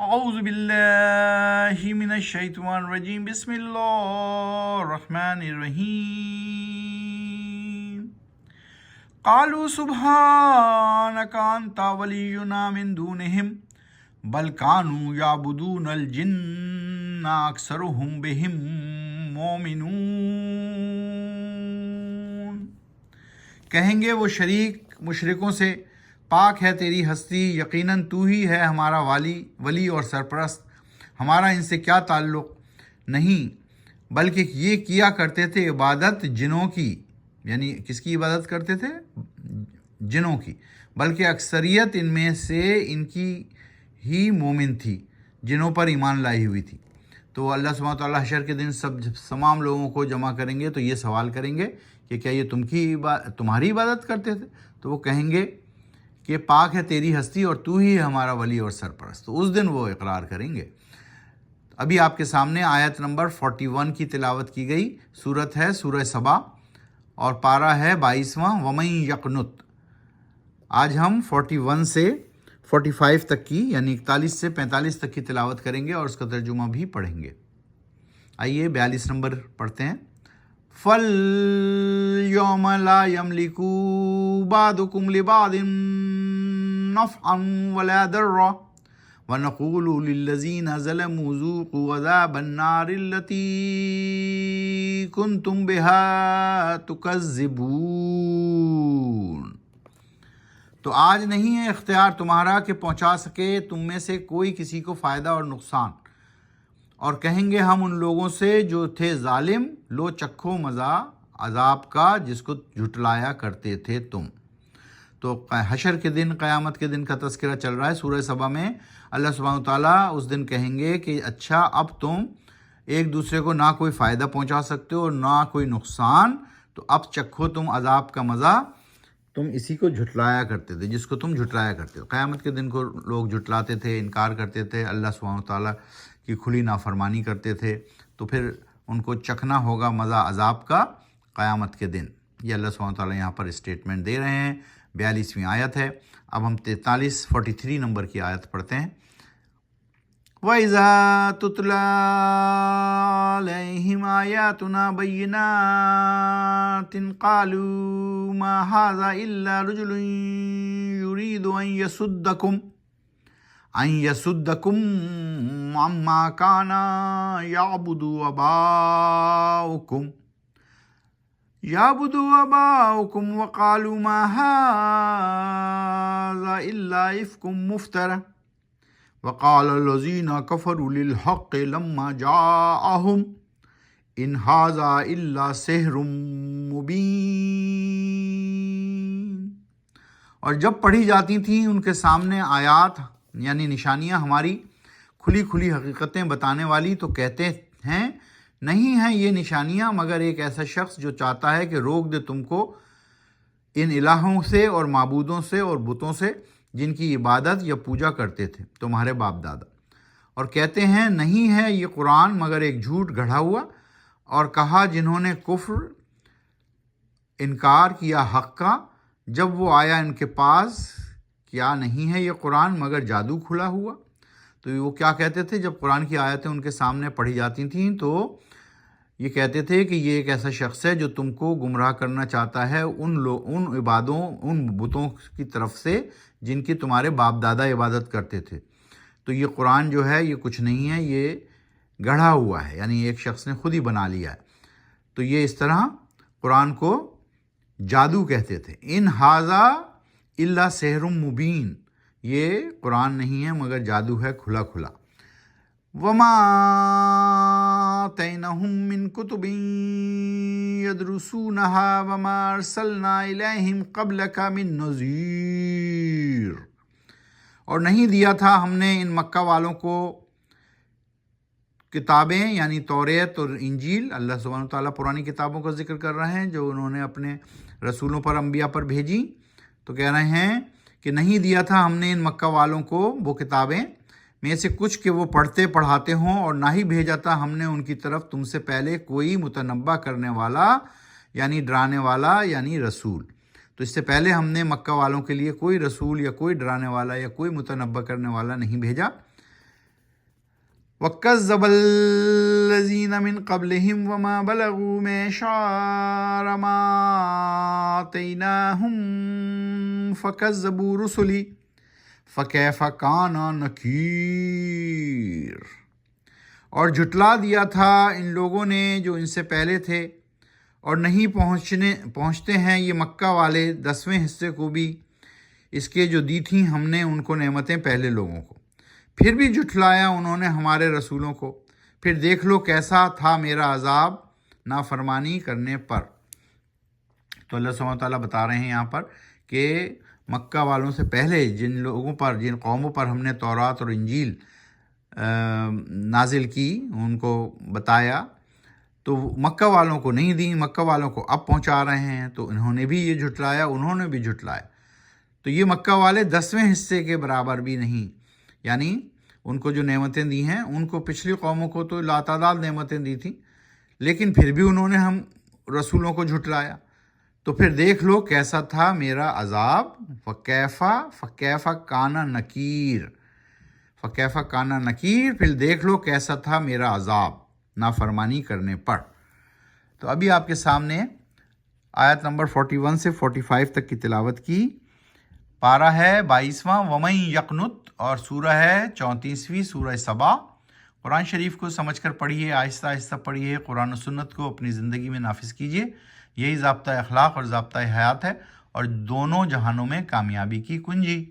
اعوذ باللہ من الشیطان الرجیم بسم اللہ الرحمن الرحیم قالوا سبحانک انت ولینا من دونہم بل كانوا یعبدون الجن اکثرهم بهم مؤمنون۔ کہیں گے وہ شریک مشرکوں سے، پاک ہے تیری ہستی، یقیناً تو ہی ہے ہمارا ولی اور سرپرست، ہمارا ان سے کیا تعلق؟ نہیں، بلکہ یہ کیا کرتے تھے عبادت جنوں کی، یعنی کس کی عبادت کرتے تھے؟ جنوں کی، بلکہ اکثریت ان میں سے ان کی ہی مومن تھی، جنوں پر ایمان لائی ہوئی تھی۔ تو اللہ سبحانہ وتعالیٰ حشر کے دن تمام لوگوں کو جمع کریں گے تو یہ سوال کریں گے کہ کیا یہ تمہاری عبادت کرتے تھے؟ تو وہ کہیں گے کہ پاک ہے تیری ہستی اور تو ہی ہمارا ولی اور سرپرست۔ تو اس دن وہ اقرار کریں گے۔ ابھی آپ کے سامنے آیت نمبر 41 کی تلاوت کی گئی، سورت ہے سورہ سبا اور پارہ ہے 22واں وَمَن یقنت۔ آج ہم 41 سے 45 تک کی، یعنی 41 سے 45 تک کی تلاوت کریں گے اور اس کا ترجمہ بھی پڑھیں گے۔ آئیے 42 نمبر پڑھتے ہیں۔ فَالْيَوْمَ لَا يَمْلِكُ بَعْضُكُمْ لِبَعْضٍ نَفْعًا وَلَا ضَرًّا وَنَقُولُ لِلَّذِينَ ظَلَمُوا ذُوقُوا عَذَابَ النَّارِ الَّتِي كُنْتُمْ بِهَا تُكَذِّبُونَ۔ تو آج نہیں ہے اختیار تمہارا کہ پہنچا سکے تم میں سے کوئی کسی کو فائدہ اور نقصان، اور کہیں گے ہم ان لوگوں سے جو تھے ظالم، لو چکھو مزہ عذاب کا جس کو جھٹلایا کرتے تھے تم۔ تو حشر کے دن، قیامت کے دن کا تذکرہ چل رہا ہے سورہ سبا میں۔ اللہ سبحانہ وتعالیٰ اس دن کہیں گے کہ اچھا اب تم ایک دوسرے کو نہ کوئی فائدہ پہنچا سکتے ہو نہ کوئی نقصان، تو اب چکھو تم عذاب کا مزہ، تم اسی کو جھٹلایا کرتے تھے، جس کو تم جھٹلایا کرتے ہو۔ قیامت کے دن کو لوگ جھٹلاتے تھے، انکار کرتے تھے، اللہ سبحانہ وتعالیٰ کی کھلی نافرمانی کرتے تھے، تو پھر ان کو چکھنا ہوگا مزہ عذاب کا قیامت کے دن۔ یہ اللہ سبحانہ وتعالیٰ یہاں پر اسٹیٹمنٹ دے رہے ہیں۔ 42ویں آیت ہے۔ اب ہم 43 نمبر کی آیت پڑھتے ہیں۔ وَإِذَا تُتْلَى عَلَيْهِمْ آيَاتُنَا بَيِّنَاتٍ قَالُوا مَا هَذَا إِلَّا رَجُلٌ يُرِيدُ أَن يَصُدَّكُمْ عَمَّا كَانَ يَعْبُدُ آبَاؤُكُمْ وَقَالُوا مَا هَذَا إِلَّا إِفْكٌ مُفْتَرًى وَقَالَ الَّذِينَ كَفَرُوا لِلْحَقِّ لَمَّا جَاءَهُمْ إِنْ هَذَا إِلَّا سِحْرٌ مُبِينٌ۔ اور جب پڑھی جاتی تھیں ان کے سامنے آیات یعنی نشانیاں ہماری، کھلی کھلی حقیقتیں بتانے والی، تو کہتے ہیں نہیں ہیں یہ نشانیاں مگر ایک ایسا شخص جو چاہتا ہے کہ روک دے تم کو ان الہوں سے اور معبودوں سے اور بتوں سے جن کی عبادت یا پوجا کرتے تھے تمہارے باپ دادا، اور کہتے ہیں نہیں ہے یہ قرآن مگر ایک جھوٹ گڑھا ہوا، اور کہا جنہوں نے کفر انکار کیا حق کا جب وہ آیا ان کے پاس، کیا نہیں ہے یہ قرآن مگر جادو کھلا ہوا۔ تو وہ کیا کہتے تھے جب قرآن کی آیتیں ان کے سامنے پڑھی جاتی تھیں؟ تو یہ کہتے تھے کہ یہ ایک ایسا شخص ہے جو تم کو گمراہ کرنا چاہتا ہے ان بتوں کی طرف سے جن کی تمہارے باپ دادا عبادت کرتے تھے۔ تو یہ قرآن جو ہے یہ کچھ نہیں ہے، یہ گڑھا ہوا ہے، یعنی ایک شخص نے خود ہی بنا لیا ہے۔ تو یہ اس طرح قرآن کو جادو کہتے تھے۔ ان ھذا الا سحر مبین، یہ قرآن نہیں ہے مگر جادو ہے کھلا کھلا۔ وما آتیناہم من کتب یدرسونہا وما ارسلنا الیہم قبلک من نذیر۔ اور نہیں دیا تھا ہم نے ان مکہ والوں کو کتابیں یعنی توریت اور انجیل۔ اللہ سبحانہ وتعالیٰ پرانی کتابوں کا ذکر کر رہے ہیں جو انہوں نے اپنے رسولوں پر، انبیاء پر بھیجی، تو کہہ رہے ہیں کہ نہیں دیا تھا ہم نے ان مکہ والوں کو وہ کتابیں میں سے کچھ کہ وہ پڑھتے پڑھاتے ہوں، اور نہ ہی بھیجا تھا ہم نے ان کی طرف تم سے پہلے کوئی متنبع کرنے والا یعنی ڈرانے والا یعنی رسول۔ تو اس سے پہلے ہم نے مکہ والوں کے لیے کوئی رسول یا کوئی ڈرانے والا یا کوئی متنبع کرنے والا نہیں بھیجا۔ وَكَذَّبَ الَّذِينَ مِن قَبْلِهِمْ وَمَا بَلَغُوا مِعْشَارَ مَا آتَيْنَاهُمْ فَكَذَّبُوا رُسُلِي فَكَيْفَ كَانَ نَكِيرِ۔ اور جھٹلا دیا تھا ان لوگوں نے جو ان سے پہلے تھے، اور نہیں پہنچتے ہیں یہ مکہ والے 10ویں حصے کو بھی اس کے جو دی تھیں ہم نے ان کو نعمتیں پہلے لوگوں کو، پھر بھی جھٹلایا انہوں نے ہمارے رسولوں کو، پھر دیکھ لو کیسا تھا میرا عذاب نافرمانی کرنے پر۔ تو اللہ سبحانہ وتعالیٰ بتا رہے ہیں یہاں پر کہ مکہ والوں سے پہلے جن لوگوں پر، جن قوموں پر ہم نے تورات اور انجیل نازل کی، ان کو بتایا، تو مکہ والوں کو نہیں دیں، مکہ والوں کو اب پہنچا رہے ہیں، تو انہوں نے بھی یہ جھٹلایا، انہوں نے بھی جھٹلایا۔ تو یہ مکہ والے 10ویں حصے کے برابر بھی نہیں، یعنی ان کو جو نعمتیں دی ہیں ان کو پچھلی قوموں کو تو لاتعداد نعمتیں دی تھیں، لیکن پھر بھی انہوں نے ہم رسولوں کو جھٹلایا۔ تو پھر دیکھ لو کیسا تھا میرا عذاب، فکیف کان نکیر، فکیف کان نکیر، پھر دیکھ لو کیسا تھا میرا عذاب نافرمانی کرنے پر۔ تو ابھی آپ کے سامنے آیت نمبر 41 سے 45 تک کی تلاوت کی، پارہ ہے 22واں وَمَن یقنت، اور سورہ ہے 34ویں سورہ سبا۔ قرآن شریف کو سمجھ کر پڑھیے، آہستہ آہستہ پڑھیے، قرآن و سنت کو اپنی زندگی میں نافذ کیجیے، یہی ضابطہ اخلاق اور ضابطہ حیات ہے، اور دونوں جہانوں میں کامیابی کی کنجی۔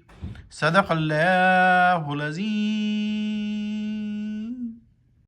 صدق اللہ العظیم۔